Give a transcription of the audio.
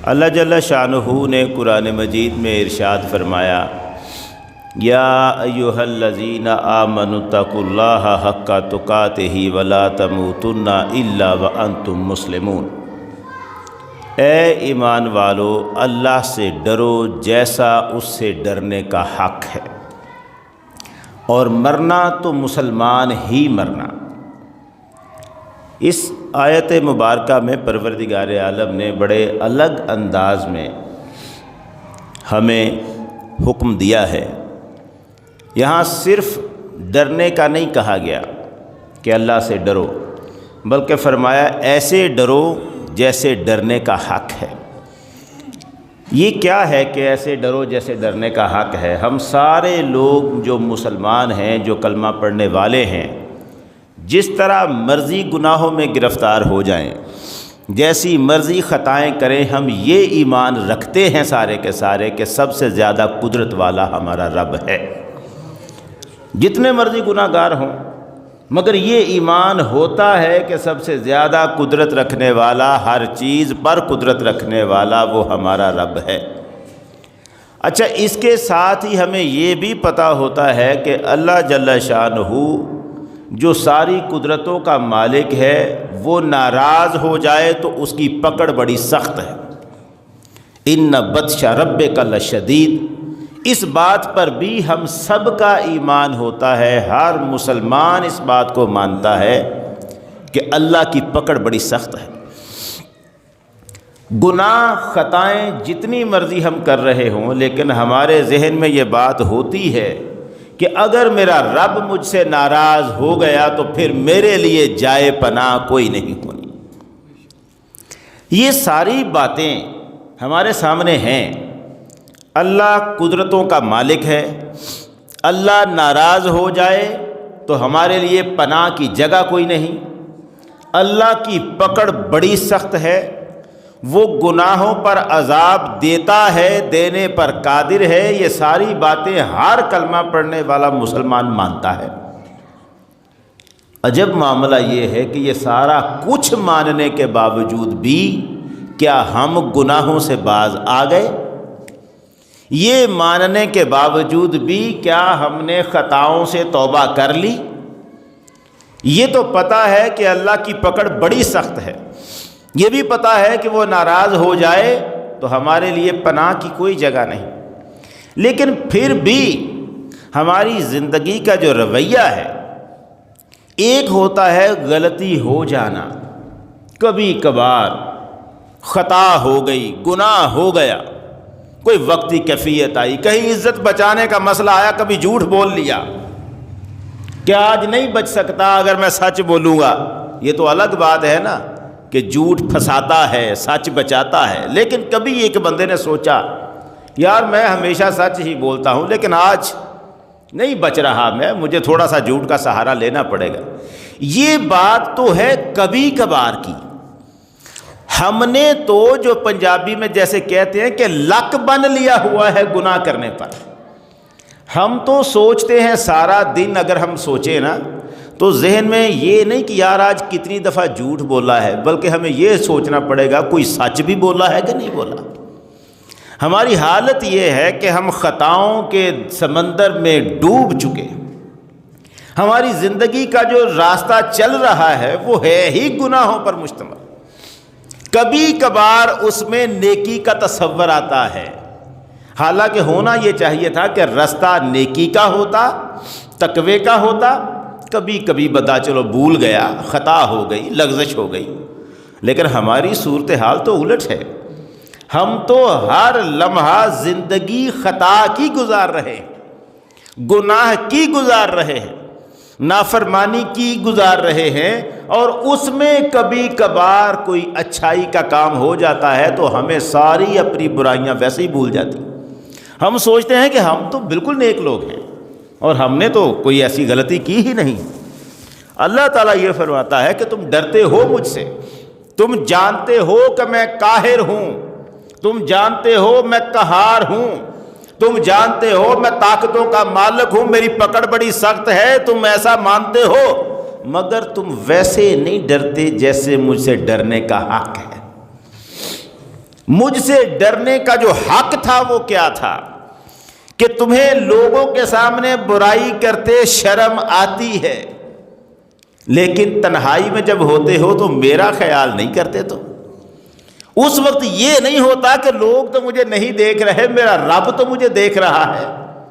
اللہ جل شانہ نے قرآن مجید میں ارشاد فرمایا، یا ایھا الذین آمنوا اتقوا اللہ حق تقاتہ ولا تموتن الا وانتم مسلمون۔ اے ایمان والو، اللہ سے ڈرو جیسا اس سے ڈرنے کا حق ہے، اور مرنا تو مسلمان ہی مرنا۔ اس آیت مبارکہ میں پروردگار عالم نے بڑے الگ انداز میں ہمیں حکم دیا ہے۔ یہاں صرف ڈرنے کا نہیں کہا گیا کہ اللہ سے ڈرو، بلکہ فرمایا ایسے ڈرو جیسے ڈرنے کا حق ہے۔ یہ کیا ہے کہ ایسے ڈرو جیسے ڈرنے کا حق ہے؟ ہم سارے لوگ جو مسلمان ہیں، جو کلمہ پڑھنے والے ہیں، جس طرح مرضی گناہوں میں گرفتار ہو جائیں، جیسی مرضی خطائیں کریں، ہم یہ ایمان رکھتے ہیں سارے کے سارے کہ سب سے زیادہ قدرت والا ہمارا رب ہے، جتنے مرضی گناہ گار ہوں، مگر یہ ایمان ہوتا ہے کہ سب سے زیادہ قدرت رکھنے والا، ہر چیز پر قدرت رکھنے والا وہ ہمارا رب ہے۔ اچھا، اس کے ساتھ ہی ہمیں یہ بھی پتہ ہوتا ہے کہ اللہ جل شانہ جو ساری قدرتوں کا مالک ہے، وہ ناراض ہو جائے تو اس کی پکڑ بڑی سخت ہے۔ ان بطش ربک لشدید، اس بات پر بھی ہم سب کا ایمان ہوتا ہے، ہر مسلمان اس بات کو مانتا ہے کہ اللہ کی پکڑ بڑی سخت ہے۔ گناہ خطائیں جتنی مرضی ہم کر رہے ہوں، لیکن ہمارے ذہن میں یہ بات ہوتی ہے کہ اگر میرا رب مجھ سے ناراض ہو گیا تو پھر میرے لیے جائے پناہ کوئی نہیں ہونی۔ یہ ساری باتیں ہمارے سامنے ہیں۔ اللہ قدرتوں کا مالک ہے، اللہ ناراض ہو جائے تو ہمارے لیے پناہ کی جگہ کوئی نہیں، اللہ کی پکڑ بڑی سخت ہے، وہ گناہوں پر عذاب دیتا ہے، دینے پر قادر ہے۔ یہ ساری باتیں ہر کلمہ پڑھنے والا مسلمان مانتا ہے۔ عجب معاملہ یہ ہے کہ یہ سارا کچھ ماننے کے باوجود بھی کیا ہم گناہوں سے باز آ گئے؟ یہ ماننے کے باوجود بھی کیا ہم نے خطاؤں سے توبہ کر لی؟ یہ تو پتہ ہے کہ اللہ کی پکڑ بڑی سخت ہے، یہ بھی پتہ ہے کہ وہ ناراض ہو جائے تو ہمارے لیے پناہ کی کوئی جگہ نہیں، لیکن پھر بھی ہماری زندگی کا جو رویہ ہے، ایک ہوتا ہے غلطی ہو جانا، کبھی کبھار خطا ہو گئی، گناہ ہو گیا، کوئی وقتی کیفیت آئی، کہیں عزت بچانے کا مسئلہ آیا، کبھی جھوٹ بول لیا کہ آج نہیں بچ سکتا اگر میں سچ بولوں گا۔ یہ تو الگ بات ہے نا کہ جھوٹ پھنساتا ہے، سچ بچاتا ہے، لیکن کبھی ایک بندے نے سوچا یار میں ہمیشہ سچ ہی بولتا ہوں، لیکن آج نہیں بچ رہا میں، مجھے تھوڑا سا جھوٹ کا سہارا لینا پڑے گا۔ یہ بات تو ہے کبھی کبھار کی۔ ہم نے تو جو پنجابی میں جیسے کہتے ہیں کہ لک بن لیا ہوا ہے گناہ کرنے پر۔ ہم تو سوچتے ہیں سارا دن، اگر ہم سوچیں نا تو ذہن میں یہ نہیں کہ یار آج کتنی دفعہ جھوٹ بولا ہے، بلکہ ہمیں یہ سوچنا پڑے گا کوئی سچ بھی بولا ہے کہ نہیں بولا۔ ہماری حالت یہ ہے کہ ہم خطاؤں کے سمندر میں ڈوب چکے، ہماری زندگی کا جو راستہ چل رہا ہے وہ ہے ہی گناہوں پر مشتمل۔ کبھی کبھار اس میں نیکی کا تصور آتا ہے، حالانکہ ہونا یہ چاہیے تھا کہ راستہ نیکی کا ہوتا، تقوی کا ہوتا۔ کبھی کبھی بتا چلو بھول گیا، خطا ہو گئی، لغزش ہو گئی، لیکن ہماری صورتحال تو الٹ ہے۔ ہم تو ہر لمحہ زندگی خطا کی گزار رہے ہیں، گناہ کی گزار رہے ہیں، نافرمانی کی گزار رہے ہیں، اور اس میں کبھی کبھار کوئی اچھائی کا کام ہو جاتا ہے تو ہمیں ساری اپنی برائیاں ویسے ہی بھول جاتی۔ ہم سوچتے ہیں کہ ہم تو بالکل نیک لوگ ہیں اور ہم نے تو کوئی ایسی غلطی کی ہی نہیں۔ اللہ تعالیٰ یہ فرماتا ہے کہ تم ڈرتے ہو مجھ سے، تم جانتے ہو کہ میں قاہر ہوں، تم جانتے ہو میں قہار ہوں، تم جانتے ہو میں طاقتوں کا مالک ہوں، میری پکڑ بڑی سخت ہے، تم ایسا مانتے ہو، مگر تم ویسے نہیں ڈرتے جیسے مجھ سے ڈرنے کا حق ہے۔ مجھ سے ڈرنے کا جو حق تھا وہ کیا تھا کہ تمہیں لوگوں کے سامنے برائی کرتے شرم آتی ہے، لیکن تنہائی میں جب ہوتے ہو تو میرا خیال نہیں کرتے، تو اس وقت یہ نہیں ہوتا کہ لوگ تو مجھے نہیں دیکھ رہے، میرا رب تو مجھے دیکھ رہا ہے۔